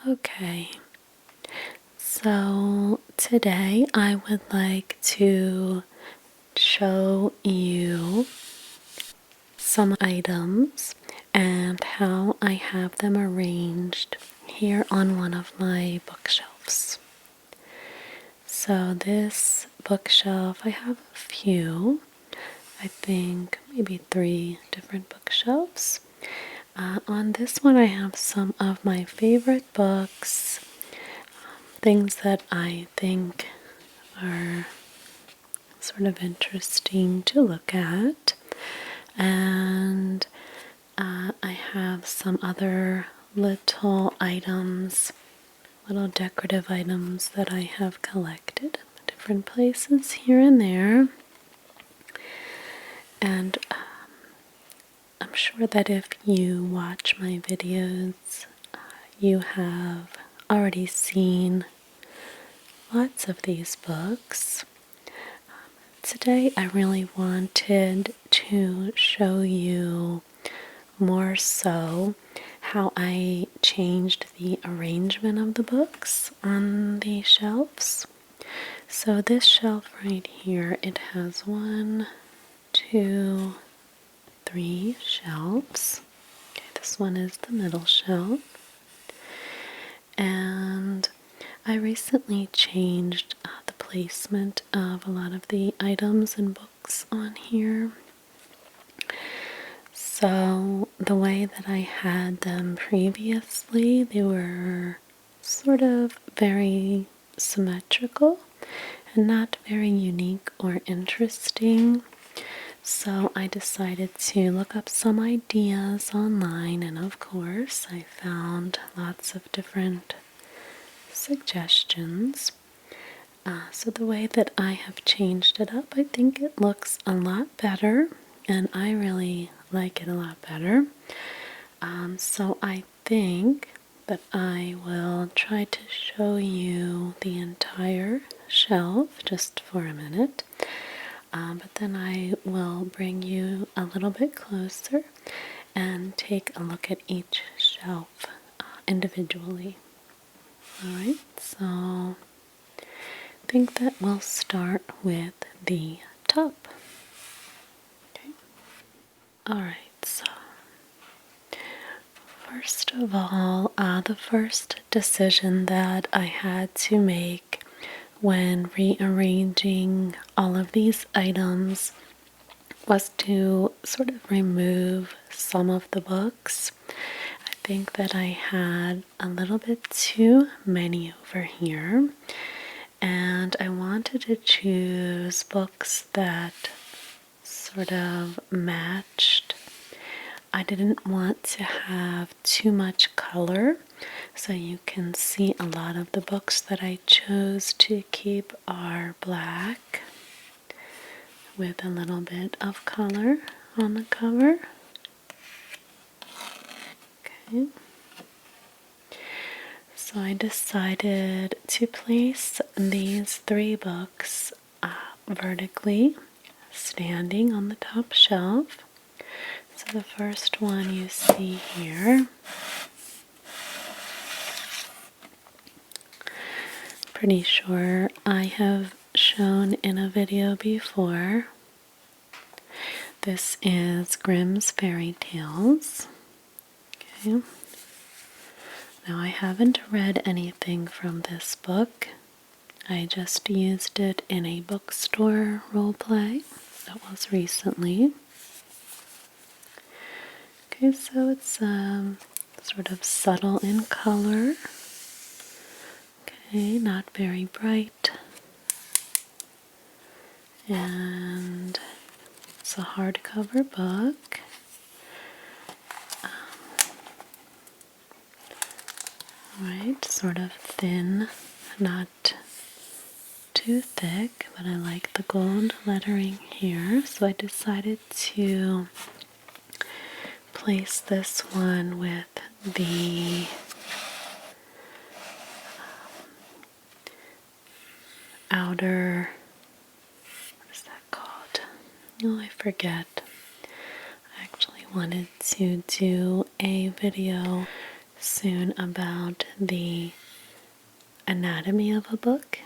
Okay, so today I would like to show you some items and how I have them arranged here on one of my bookshelves. So this bookshelf, I have a few, I think maybe 3 different bookshelves. On this one I have some of my favorite books, things that I think are sort of interesting to look at. And I have some other little items, little decorative items that I have collected in different places here and there. And I'm sure that if you watch my videos, you have already seen lots of these books. Today I really wanted to show you more so how I changed the arrangement of the books on the shelves. So this shelf right here, it has 1, 2, 3 shelves. Okay, this one is the middle shelf. And I recently changed the placement of a lot of the items and books on here. So the way that I had them previously, they were sort of very symmetrical and not very unique or interesting. So I decided to look up some ideas online, and of course I found lots of different suggestions. So the way that I have changed it up, I think it looks a lot better, and I really like it a lot better. So I think that I will try to show you the entire shelf just for a minute. But then I will bring you a little bit closer and take a look at each shelf individually. Alright, so I think that we'll start with the top. Okay. Alright, so first of all, the first decision that I had to make when rearranging all of these items was to sort of remove some of the books. I think that I had a little bit too many over here, and I wanted to choose books that sort of matched. I didn't want to have too much color, so you can see a lot of the books that I chose to keep are black with a little bit of color on the cover. Okay. So I decided to place these 3 books vertically standing on the top shelf. So the first one you see here, pretty sure I have shown in a video before. This is Grimm's Fairy Tales. Okay. Now I haven't read anything from this book. I just used it in a bookstore role play that was recently. Okay, so it's sort of subtle in color. Okay, not very bright. And it's a hardcover book. Alright, sort of thin, not too thick, but I like the gold lettering here, so I decided to place this one with the outer, what is that called? Oh, I forget. I actually wanted to do a video soon about the anatomy of a book,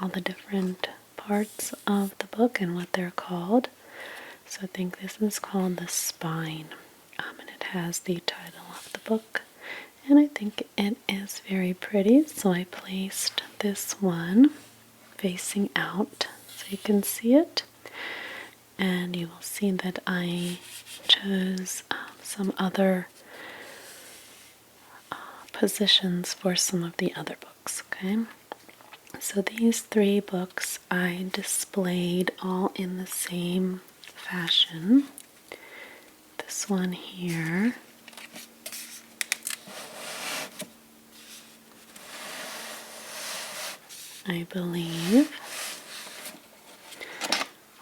all the different parts of the book and what they're called. So I think this is called the spine, and it has the title of the book, and I think it is very pretty. So I placed this one facing out so you can see it, and you will see that I chose some other positions for some of the other books. Okay, so these 3 books I displayed all in the same fashion. This one here I believe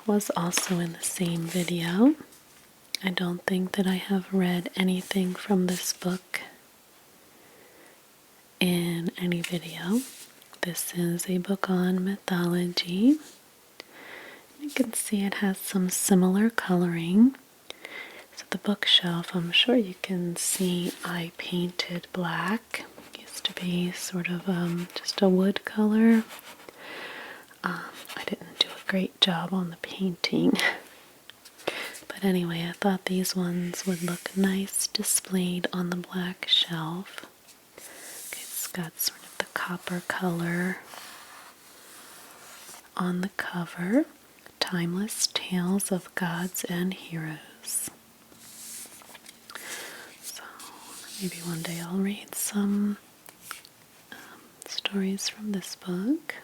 was also in the same video. I don't think that I have read anything from this book in any video. This is a book on mythology. You can see it has some similar coloring. So the bookshelf, I'm sure you can see I painted black. It used to be sort of just a wood color. I didn't do a great job on the painting. But anyway, I thought these ones would look nice displayed on the black shelf. Okay, it's got sort of the copper color on the cover. Timeless Tales of Gods and Heroes. So maybe one day I'll read some stories from this book.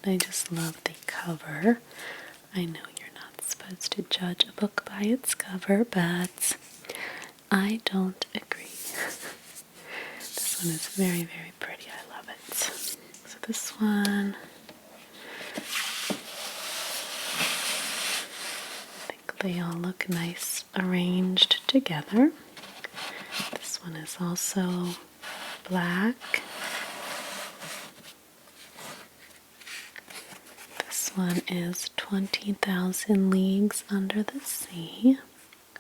I just love the cover. I know you're not supposed to judge a book by its cover, but I don't agree. This one is very, very pretty. I love it. So this one, I think they all look nice arranged together. This one is also black. This one is 20,000 Leagues Under the Sea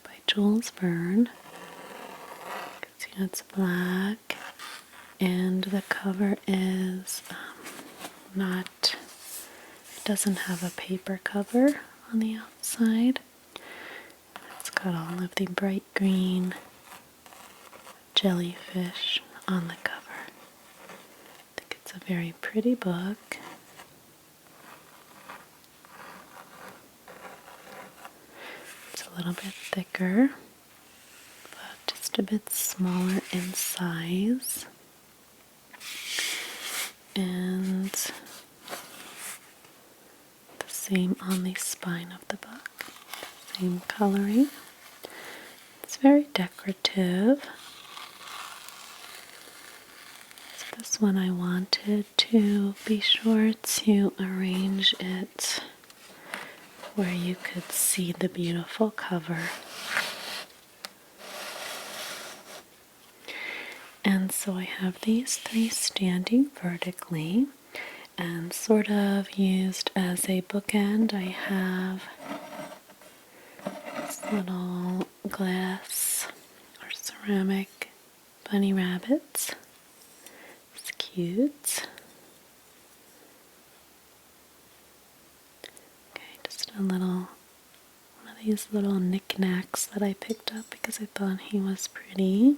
by Jules Verne. You can see it's black, and the cover is it doesn't have a paper cover on the outside. It's got all of the bright green jellyfish on the cover. I think it's a very pretty book. It's a little bit thicker, but just a bit smaller in size. And the same on the spine of the book. Same coloring. It's very decorative. So this one I wanted to be sure to arrange it where you could see the beautiful cover. And so I have these 3 standing vertically and sort of used as a bookend. I have this little glass or ceramic bunny rabbit. It's cute. Okay, just a little, one of these little knickknacks that I picked up because I thought he was pretty.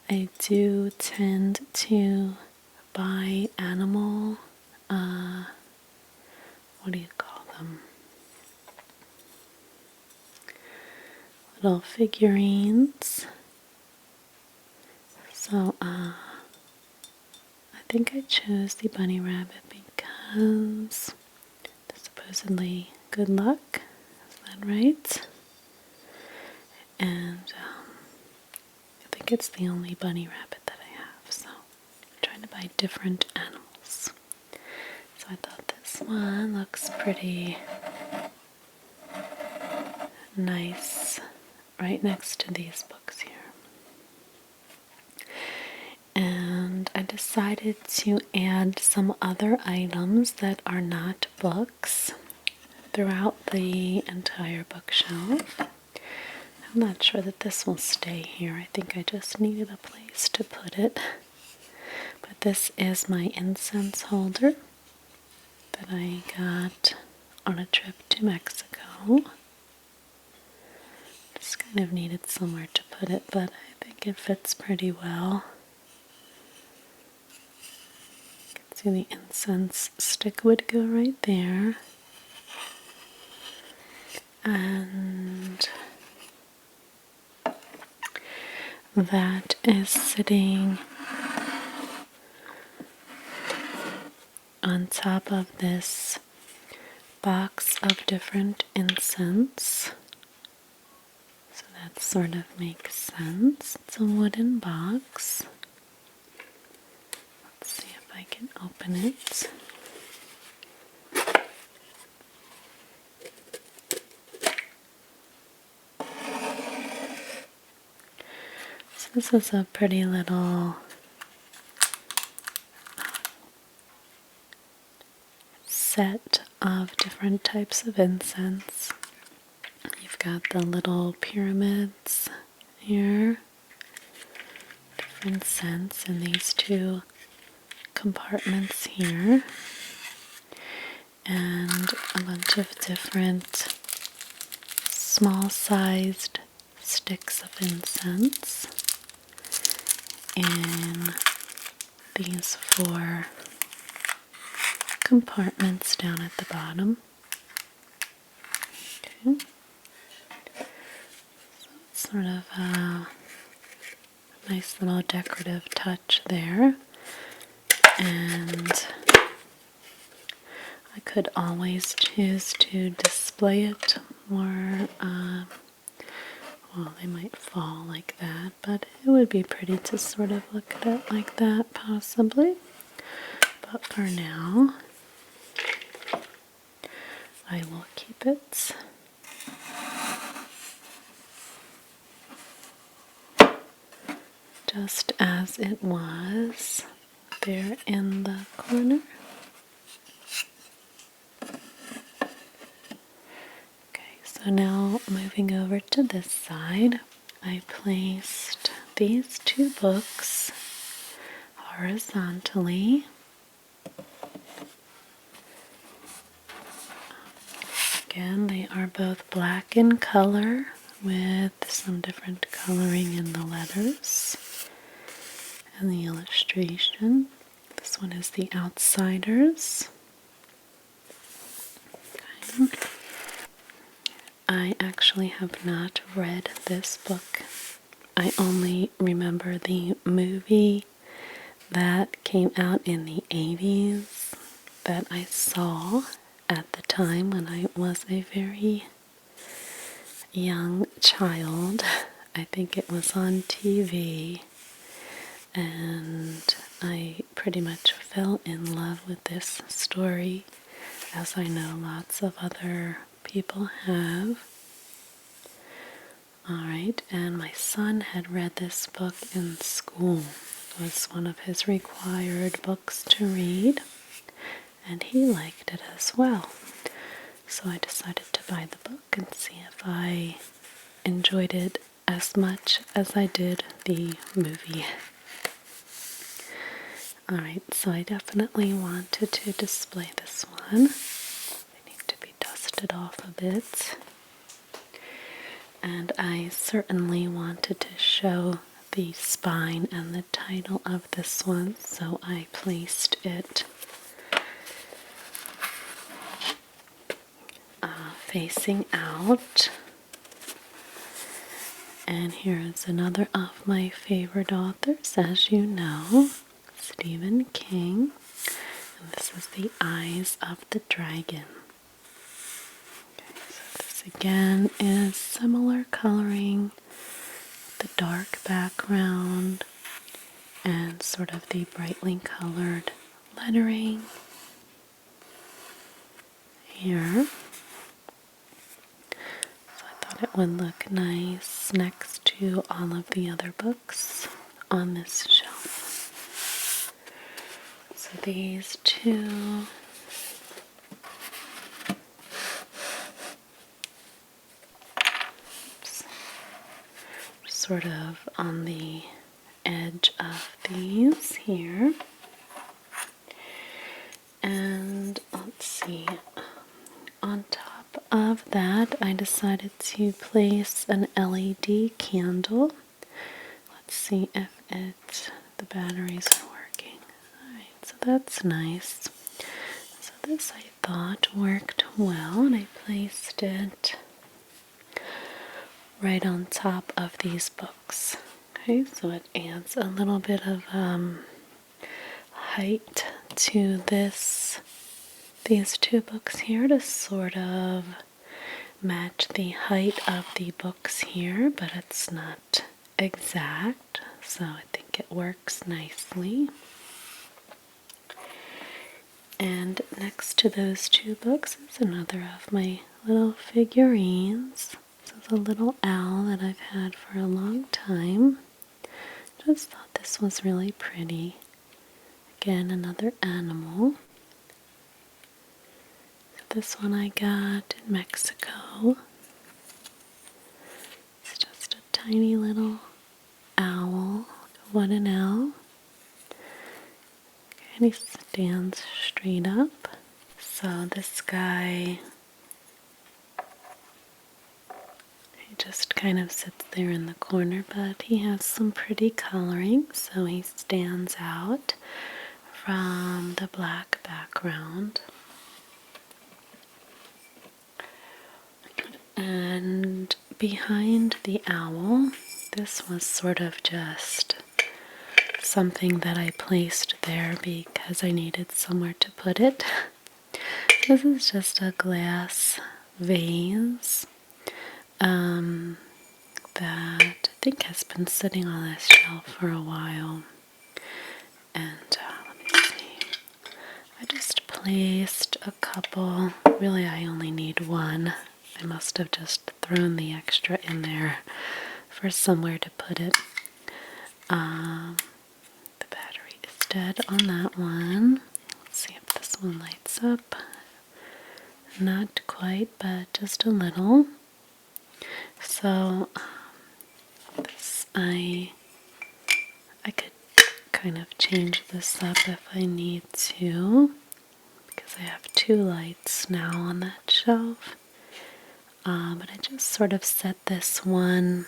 I do tend to buy animal, what do you call them? Little figurines. So, I think I chose the bunny rabbit because they're supposedly good luck. Is that right? And I think it's the only bunny rabbit that I have, so I'm trying to buy different animals. So I thought this one looks pretty nice right next to these books here. And I decided to add some other items that are not books throughout the entire bookshelf. I'm not sure that this will stay here. I think I just needed a place to put it. But this is my incense holder that I got on a trip to Mexico. Just kind of needed somewhere to put it, but I think it fits pretty well. You can see the incense stick would go right there. And that is sitting on top of this box of different incense. So that sort of makes sense. It's a wooden box. Let's see if I can open it. So this is a pretty little set of different types of incense. You've got the little pyramids here, different scents in these two compartments here, and a bunch of different small-sized sticks of incense in these four compartments down at the bottom. Okay. So it's sort of a nice little decorative touch there. And I could always choose to display it more, well, they might fall like that, but it would be pretty to sort of look at it like that, possibly. But for now, I will keep it. Just as it was there in the corner. Okay, so now moving over to this side, I placed these two books horizontally. Again, they are both black in color with some different coloring in the letters and the illustration. This one is The Outsiders. Okay. I actually have not read this book. I only remember the movie that came out in the 80s that I saw at the time when I was a very young child. I think it was on TV, and I pretty much fell in love with this story, as I know lots of other people have. Alright, and my son had read this book in school. It was one of his required books to read, and he liked it as well. So I decided to buy the book and see if I enjoyed it as much as I did the movie. Alright, so I definitely wanted to display this one. They need to be dusted off a bit. And I certainly wanted to show the spine and the title of this one, so I placed it facing out. And here is another of my favorite authors, as you know, Stephen King. And this is The Eyes of the Dragon. Okay, so this again is similar coloring, the dark background, and sort of the brightly colored lettering here. So I thought it would look nice next to all of the other books on this shelf. So these two sort of on the edge of these here. And let's see, on top of that I decided to place an LED candle. Let's see if the batteries are working. Alright, so that's nice. So this I thought worked well, and I placed it right on top of these books. Okay, so it adds a little bit of height to these two books here to sort of match the height of the books here, but it's not exact, so I think it works nicely. And next to those two books is another of my little figurines. This is a little owl that I've had for a long time. Just thought this was really pretty. Again, another animal. This one I got in Mexico. It's just a tiny little owl, a wooden owl. And he stands straight up. So this guy, he just kind of sits there in the corner, but he has some pretty coloring, so he stands out from the black background. And behind the owl, this was sort of just something that I placed there because I needed somewhere to put it. This is just a glass vase that I think has been sitting on this shelf for a while. And let me see. I just placed a couple. Really, I only need one. I must have just thrown the extra in there for somewhere to put it. The battery is dead on that one. Let's see if this one lights up. Not quite, but just a little. So this I could kind of change this up if I need to, because I have two lights now on that shelf. But I just sort of set this one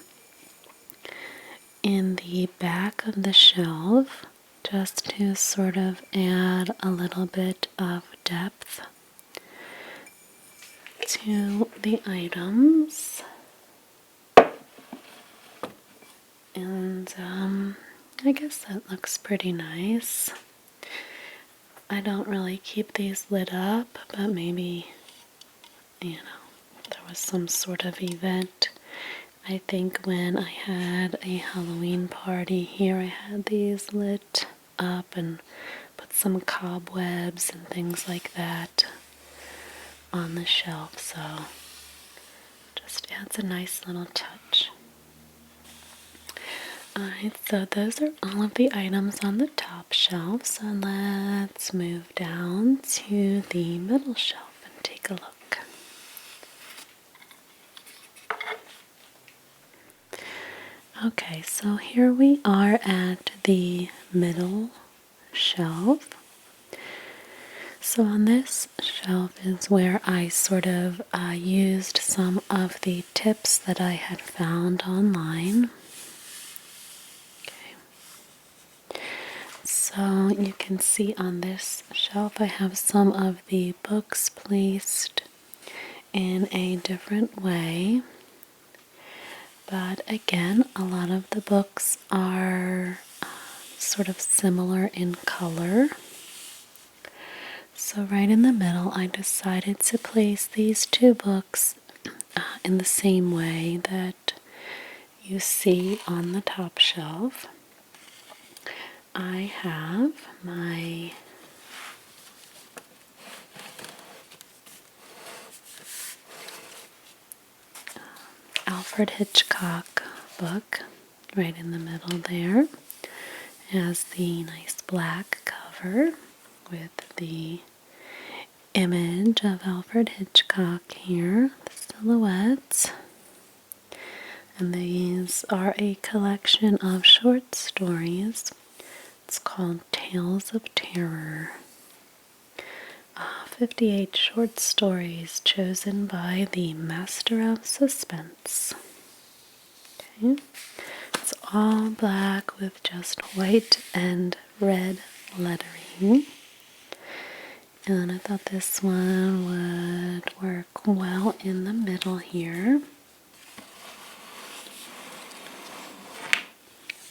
in the back of the shelf just to sort of add a little bit of depth to the items. And I guess that looks pretty nice. I don't really keep these lit up, but maybe, there was some sort of event. I think when I had a Halloween party here, I had these lit up and put some cobwebs and things like that on the shelf, so just adds a nice little touch. Alright, so those are all of the items on the top shelf, so let's move down to the middle shelf and take a look. Okay, so here we are at the middle shelf. So on this shelf is where I sort of used some of the tips that I had found online. Okay. So you can see on this shelf I have some of the books placed in a different way. But again, a lot of the books are sort of similar in color. So right in the middle, I decided to place these two books in the same way that you see on the top shelf. I have my Alfred Hitchcock book right in the middle there. It has the nice black cover with the image of Alfred Hitchcock here, the silhouette. And these are a collection of short stories. It's called Tales of Terror. 58 short stories chosen by the Master of Suspense. Okay. It's all black with just white and red lettering. And I thought this one would work well in the middle here.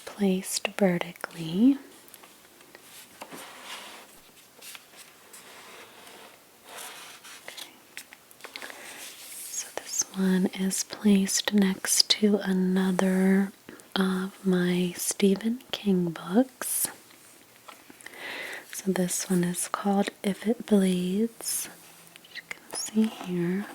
Placed vertically. So this one is placed next to another of my Stephen King books. So this one is called If It Bleeds, as you can see here.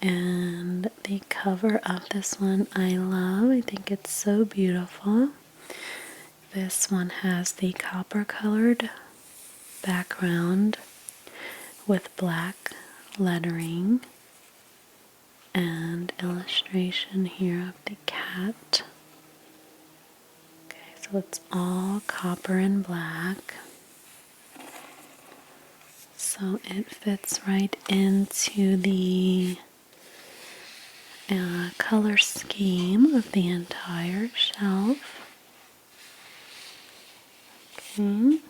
And the cover of this one I love. I think it's so beautiful. This one has the copper colored background with black lettering and illustration here of the cat. Okay, so it's all copper and black. So it fits right into the color scheme of the entire shelf. Okay.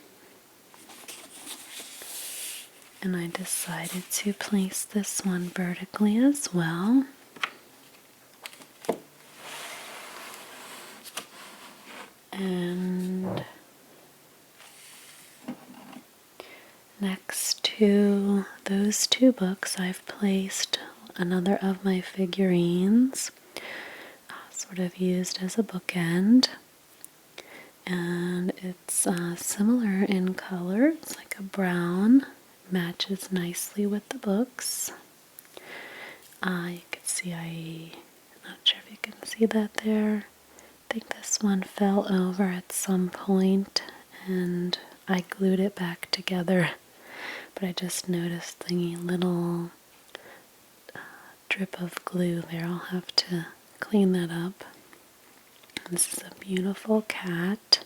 And I decided to place this one vertically as well. And next to those two books, I've placed another of my figurines, sort of used as a bookend. And it's similar in color. It's like a brown, matches nicely with the books. You can see, I'm not sure if you can see that there. I think this one fell over at some point and I glued it back together, but I just noticed the little drip of glue there. I'll have to clean that up. This is a beautiful cat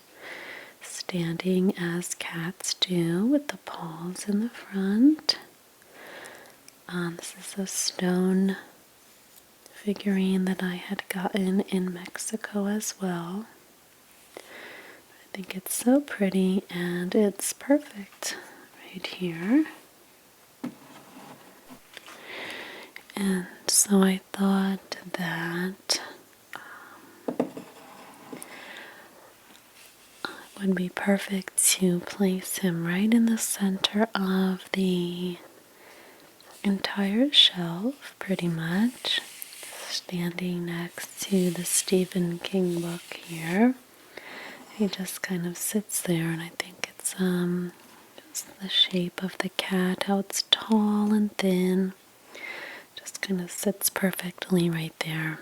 standing as cats do with the paws in the front. This is a stone figurine that I had gotten in Mexico as well. I think it's so pretty and it's perfect right here. And so I thought that it would be perfect to place him right in the center of the entire shelf, pretty much, standing next to the Stephen King book here. He just kind of sits there, and I think it's just the shape of the cat, how it's tall and thin, just kind of sits perfectly right there.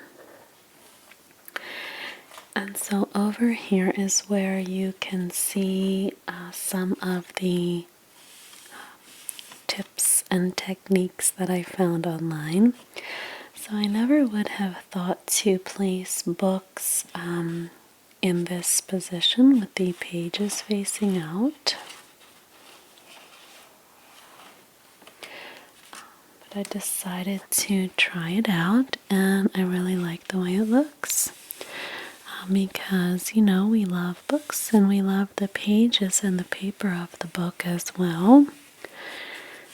And so over here is where you can see some of the tips and techniques that I found online. So I never would have thought to place books in this position with the pages facing out. But I decided to try it out and I really like the way it looks. Because, you know, we love books and we love the pages and the paper of the book as well.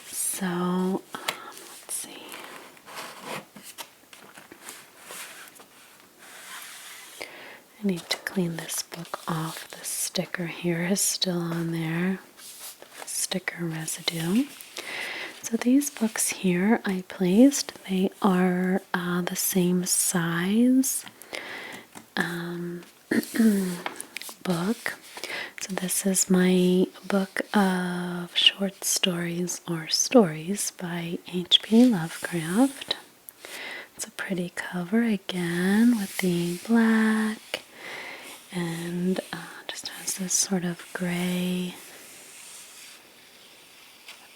So, let's see. I need to clean this book off. The sticker here is still on there. Sticker residue. So these books here I placed, they are the same size book. So this is my book of short stories or stories by H.P. Lovecraft. It's a pretty cover again with the black and just has this sort of gray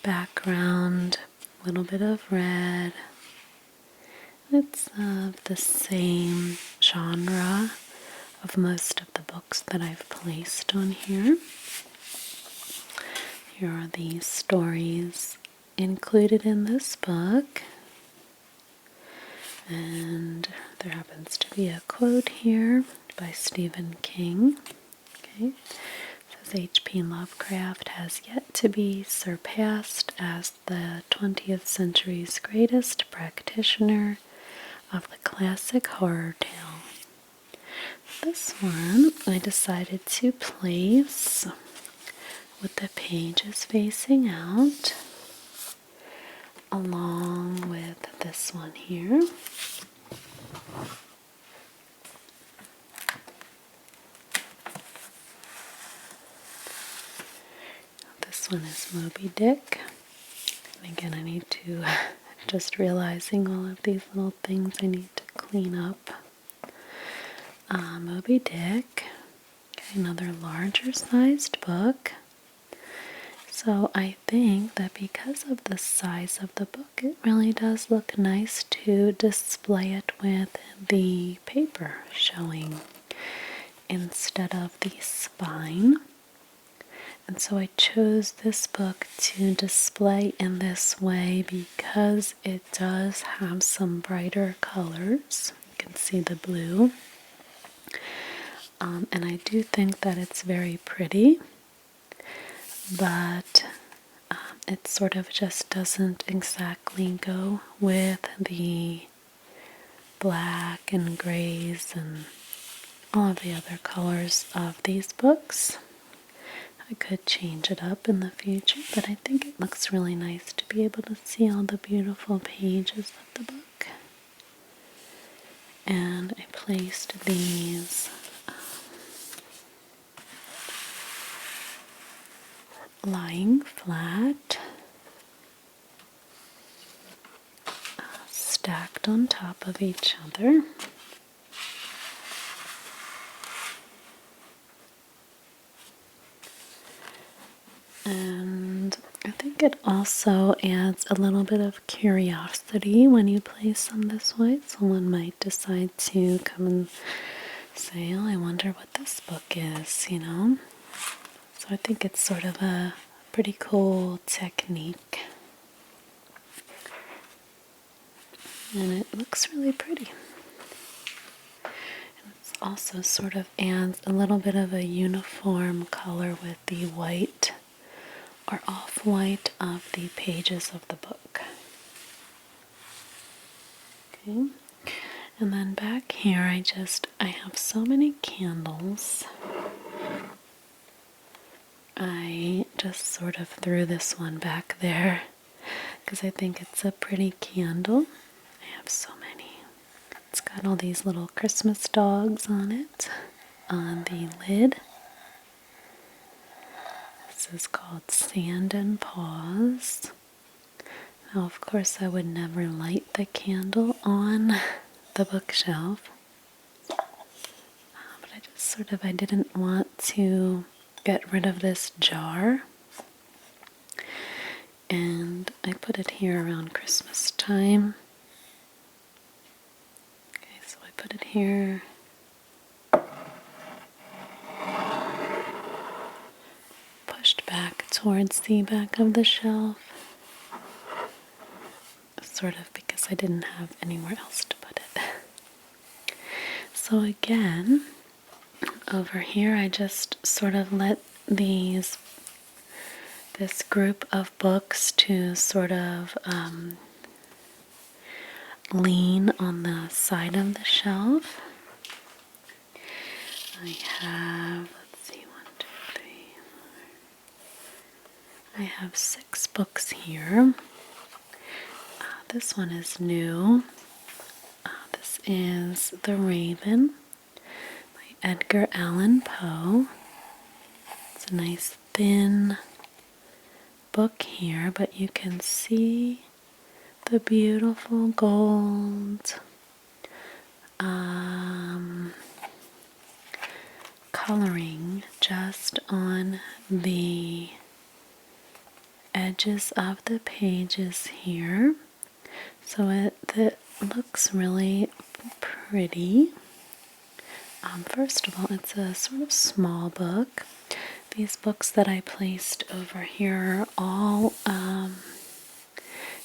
background, a little bit of red, It's of the same genre of most of the books that I've placed on here. Here are the stories included in this book. And there happens to be a quote here by Stephen King. Okay. It says H.P. Lovecraft has yet to be surpassed as the 20th century's greatest practitioner of the classic horror tale. This one I decided to place with the pages facing out, along with this one here. This one is Moby Dick. And again, I need to, just realizing all of these little things I need to clean up. Moby Dick. Okay, another larger sized book. So I think that because of the size of the book, it really does look nice to display it with the paper showing instead of the spine. And so I chose this book to display in this way because it does have some brighter colors. You can see the blue. And I do think that it's very pretty, but it sort of just doesn't exactly go with the black and grays and all of the other colors of these books. I could change it up in the future, but I think it looks really nice to be able to see all the beautiful pages of the book. And I placed these lying flat, stacked on top of each other. And I think it also adds a little bit of curiosity when you place them this way. Someone might decide to come and say, oh, I wonder what this book is, you know? So I think it's sort of a pretty cool technique. And it looks really pretty. And it also sort of adds a little bit of a uniform color with the white or off-white of the pages of the book. Okay. And then back here I have so many candles. I just sort of threw this one back there because I think it's a pretty candle. I have so many. It's got all these little Christmas dogs on it, on the lid. This is called Sand and Paws. Now, of course, I would never light the candle on the bookshelf. But I didn't want to get rid of this jar. And I put it here around Christmas time. Okay, so I put it here. Pushed back towards the back of the shelf. Sort of because I didn't have anywhere else to put it. So again, over here I just sort of let this group of books to sort of lean on the side of the shelf. I have, let's see, 1, 2, 3, 4. I have 6 books here. This one is new. This is The Raven by Edgar Allan Poe. It's a nice thin book here, but you can see the beautiful gold coloring just on the edges of the pages here. So looks really pretty. First of all, it's a sort of small book. These books that I placed over here are all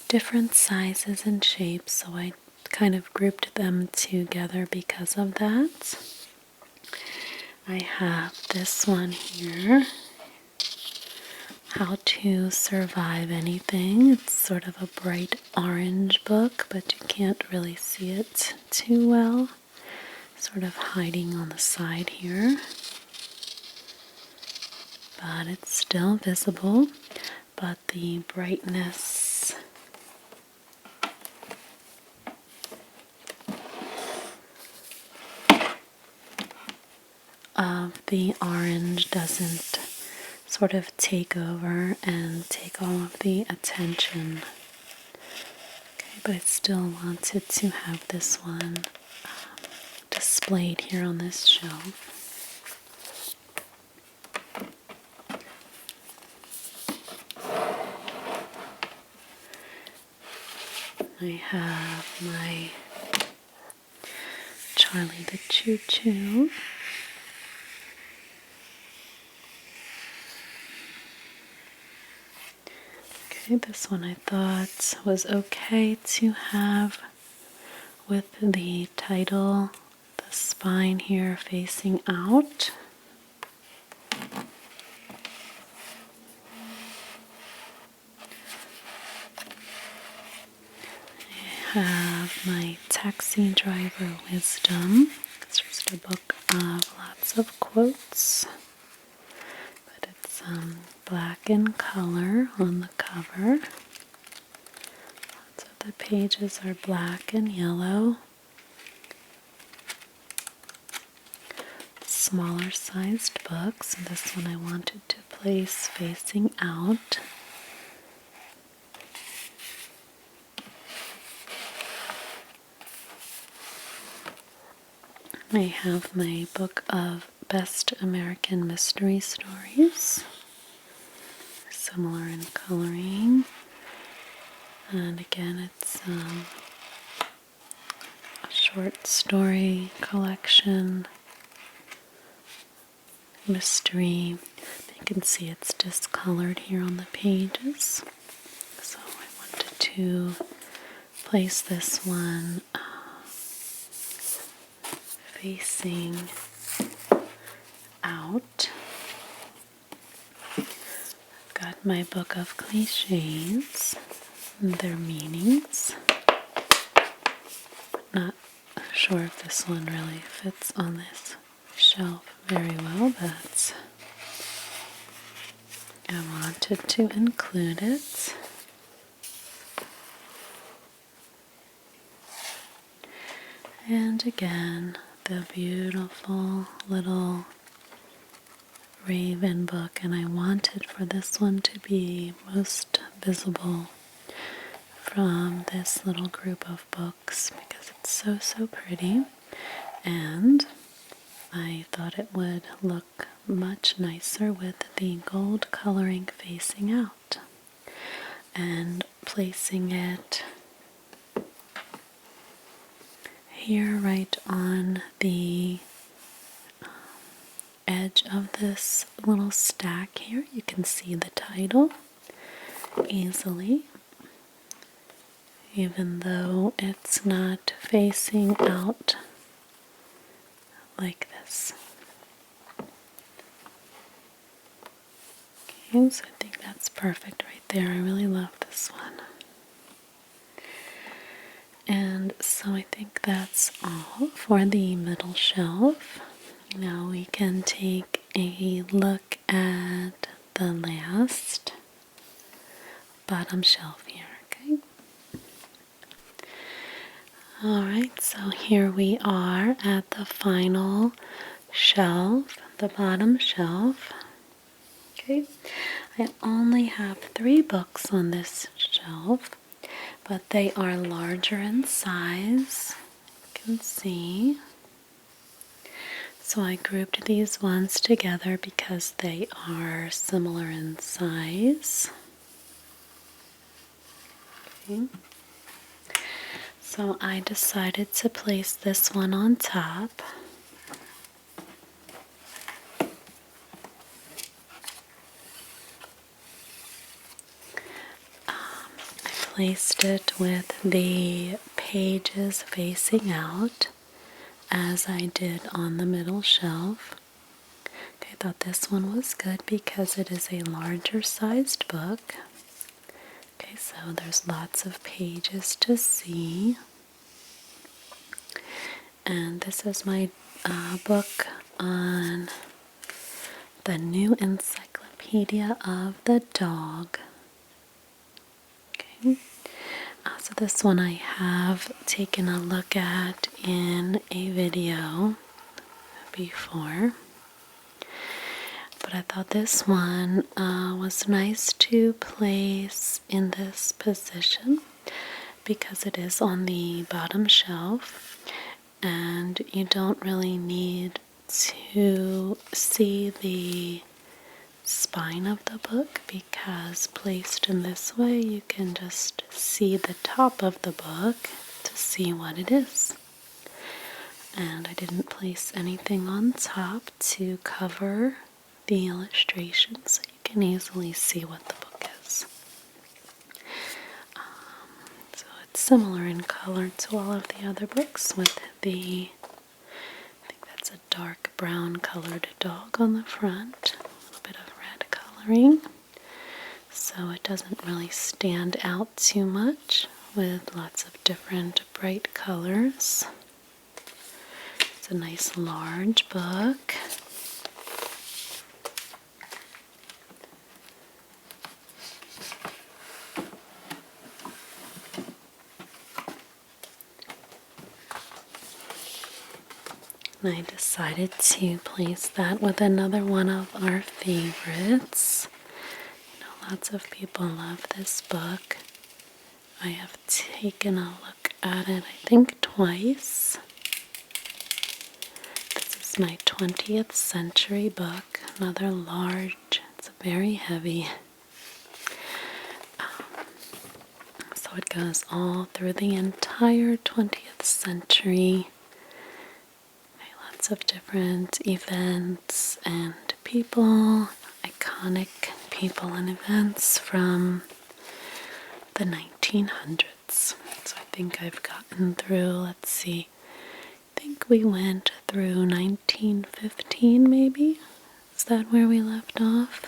different sizes and shapes, so I kind of grouped them together because of that. I have this one here, How to Survive Anything. It's sort of a bright orange book, but you can't really see it too well. Sort of hiding on the side here. But it's still visible, but the brightness of the orange doesn't sort of take over and take all of the attention. Okay, but I still wanted to have this one displayed here on this shelf. I have my Charlie the Choo Choo. Okay, this one I thought was okay to have with the title, the spine here facing out. I have my Taxi Driver Wisdom. It's just a book of lots of quotes, but it's black in color on the cover. Lots of the pages are black and yellow. Smaller sized books. This one I wanted to place facing out. I have my book of Best American Mystery Stories, similar in coloring, and again it's a short story collection, mystery. You can see it's discolored here on the pages, so I wanted to place this one facing out. I've got my book of cliches and their meanings. Not sure if this one really fits on this shelf very well, but I wanted to include it. And again, the beautiful little Raven book, and I wanted for this one to be most visible from this little group of books because it's so pretty, and I thought it would look much nicer with the gold coloring facing out, and placing it here right on the edge of this little stack here. You can see the title easily, even though it's not facing out like this. Okay, so I think that's perfect right there. I really love this one. And so I think that's all for the middle shelf. Now we can take a look at the last bottom shelf here, okay? Alright, so here we are at the final shelf, the bottom shelf. Okay, I only have 3 books on this shelf, but they are larger in size, you can see. So I grouped these ones together because they are similar in size. Okay. So I decided to place this one on top. I placed it with the pages facing out as I did on the middle shelf. Okay, I thought this one was good because it is a larger sized book. Okay, so there's lots of pages to see. And this is my book on the new encyclopedia of the dog. Okay, so this one I have taken a look at in a video before. But I thought this one was nice to place in this position because it is on the bottom shelf and you don't really need to see the spine of the book because placed in this way you can just see the top of the book to see what it is. And I didn't place anything on top to cover the illustration so you can easily see what the book is. So it's similar in color to all of the other books with the, I think that's a dark brown colored dog on the front, a little bit of red coloring. So it doesn't really stand out too much with lots of different bright colors. It's a nice large book. I decided to place that with another one of our favorites. You know, lots of people love this book. I have taken a look at it, I think, twice. This is my 20th century book, another large, it's very heavy. So it goes all through the entire 20th century. Of different events and people, iconic people and events from the 1900s. So I think I've gotten through, let's see, I think we went through 1915 maybe? Is that where we left off?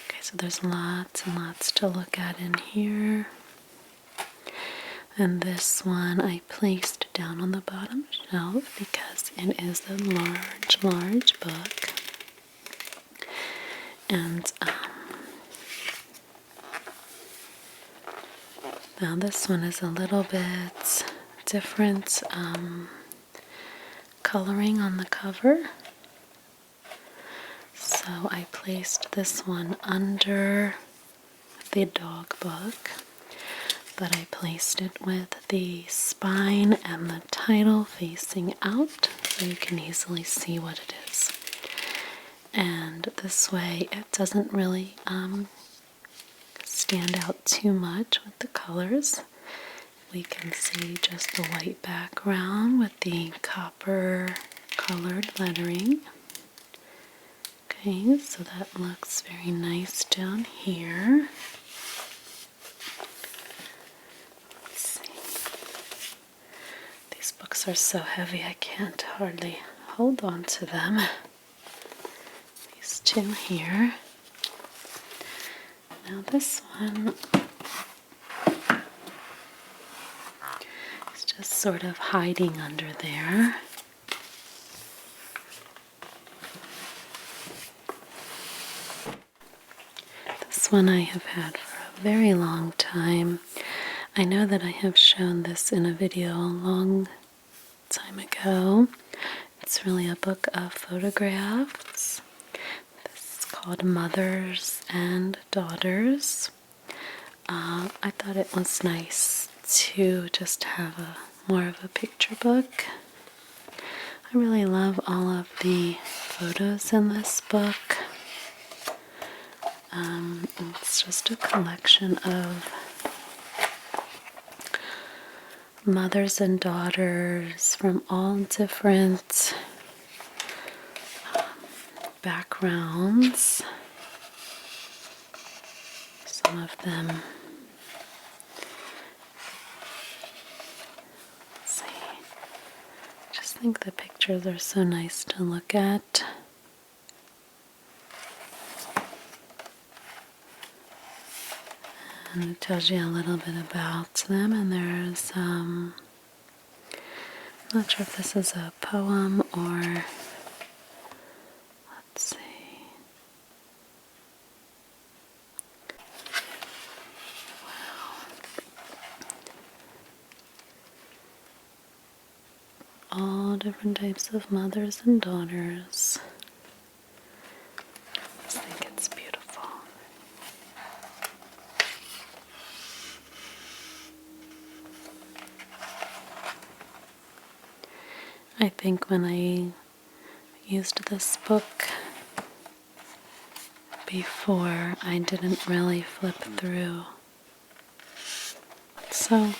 Okay, so there's lots and lots to look at in here. And this one I placed down on the bottom shelf because it is a large, large book. And now this one is a little bit different coloring on the cover. So I placed this one under the dog book. But I placed it with the spine and the title facing out so you can easily see what it is. And this way it doesn't really stand out too much with the colors. We can see just the white background with the copper colored lettering. Okay, so that looks very nice down here. Books are so heavy I can't hardly hold on to them. These two here. Now this one is just sort of hiding under there. This one I have had for a very long time. I know that I have shown this in a video a long time ago. It's really a book of photographs. This is called Mothers and Daughters. I thought it was nice to just have more of a picture book. I really love all of the photos in this book. It's just a collection of mothers and daughters from all different backgrounds. Some of them, let's see, I just think the pictures are so nice to look at. And it tells you a little bit about them, and there's, I'm not sure if this is a poem or, let's see. All different types of mothers and daughters. I just think it's beautiful. I think when I used this book before, I didn't really flip through. So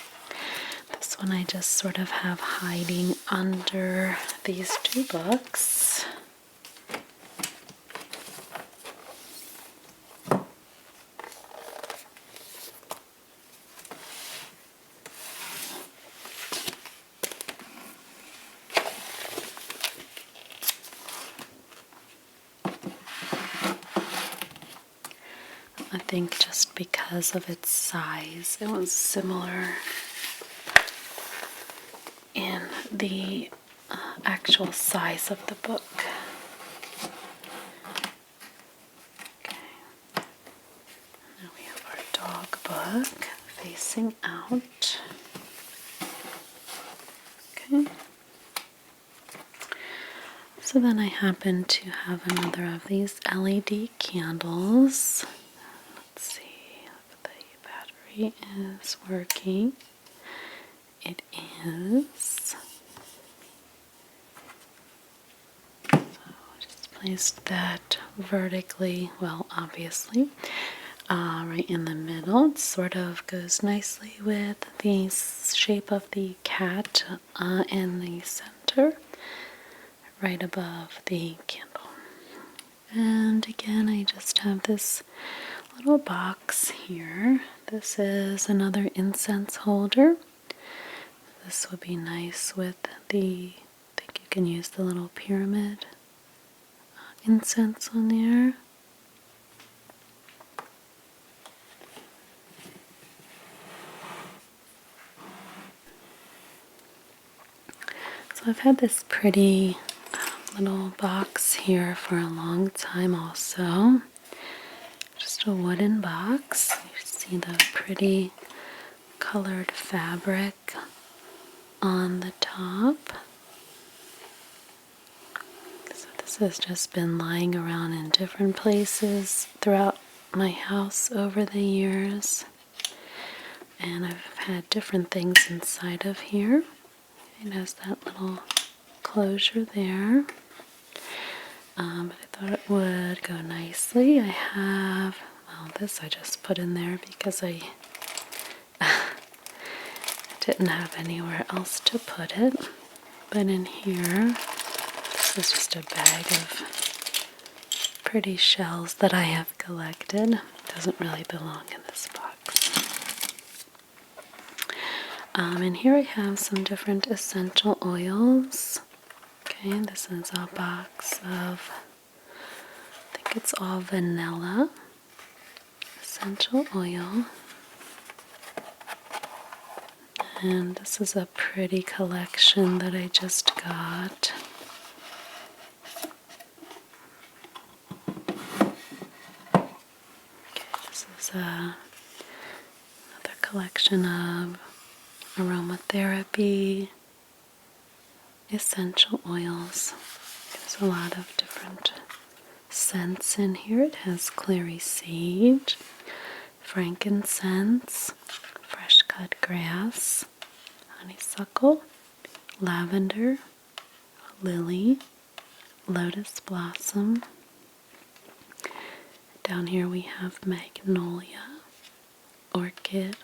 this one I just sort of have hiding under these two books. I think just because of its size, it was similar in the actual size of the book. Okay. Now we have our dog book facing out. Okay. So then I happen to have another of these LED candles. Let's see if the battery is working. It is. So just placed that vertically, well, obviously, right in the middle. It sort of goes nicely with the shape of the cat in the center, right above the candle. And again, I just have this little box here. This is another incense holder. This would be nice with the, I think you can use the little pyramid incense on there. So I've had this pretty little box here for a long time also. Just a wooden box. You see the pretty colored fabric on the top. So this has just been lying around in different places throughout my house over the years. And I've had different things inside of here. It has that little closure there. But I thought it would go nicely. I have, well, this I just put in there because I didn't have anywhere else to put it. But in here, this is just a bag of pretty shells that I have collected. It doesn't really belong in this box. And here I have some different essential oils. Okay, this is a box of, I think it's all vanilla essential oil. And this is a pretty collection that I just got. Okay, this is another collection of aromatherapy essential oils. There's a lot of different scents in here. It has clary sage, frankincense, fresh cut grass, honeysuckle, lavender, lily, lotus blossom. Down here we have magnolia, orchid,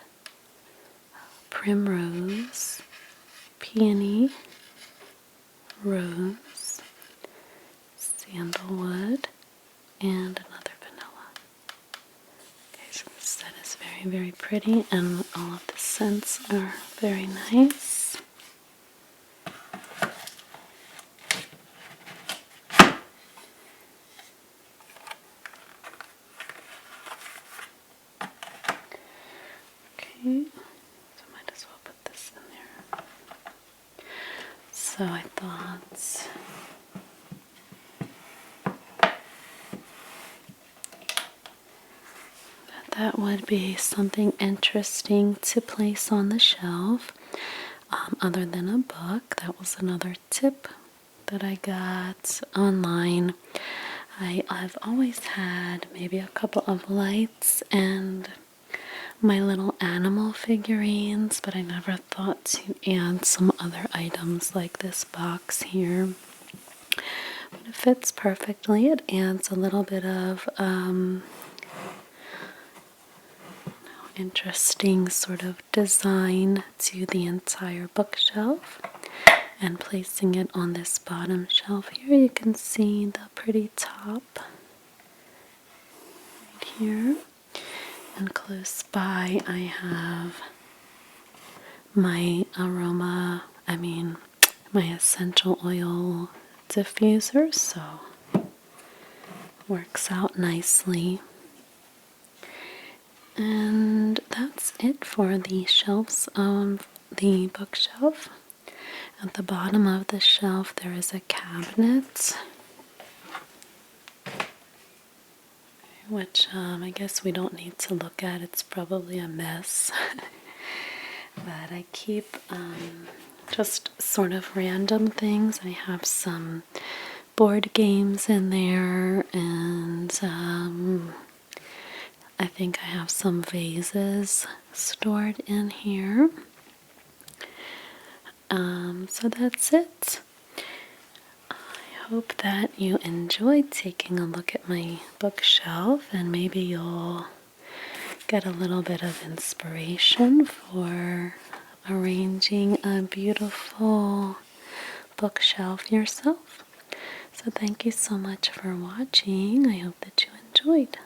primrose, peony, rose, sandalwood, and another vanilla. Okay, so this set is very, very pretty, and all of the scents are very nice. Okay, so I might as well put this in there. So I thought that would be something interesting to place on the shelf, other than a book. That was another tip that I got online. I've always had maybe a couple of lights and my little animal figurines, but I never thought to add some other items like this box here. But it fits perfectly. It adds a little bit of interesting sort of design to the entire bookshelf. And placing it on this bottom shelf here, you can see the pretty top right here. And close by I have my my essential oil diffuser, so works out nicely. And that's it for the shelves of the bookshelf. At the bottom of the shelf there is a cabinet, which I guess we don't need to look at. It's probably a mess. But I keep just sort of random things. I have some board games in there, and I think I have some vases stored in here. So that's it. I hope that you enjoyed taking a look at my bookshelf, and maybe you'll get a little bit of inspiration for arranging a beautiful bookshelf yourself. So thank you so much for watching. I hope that you enjoyed.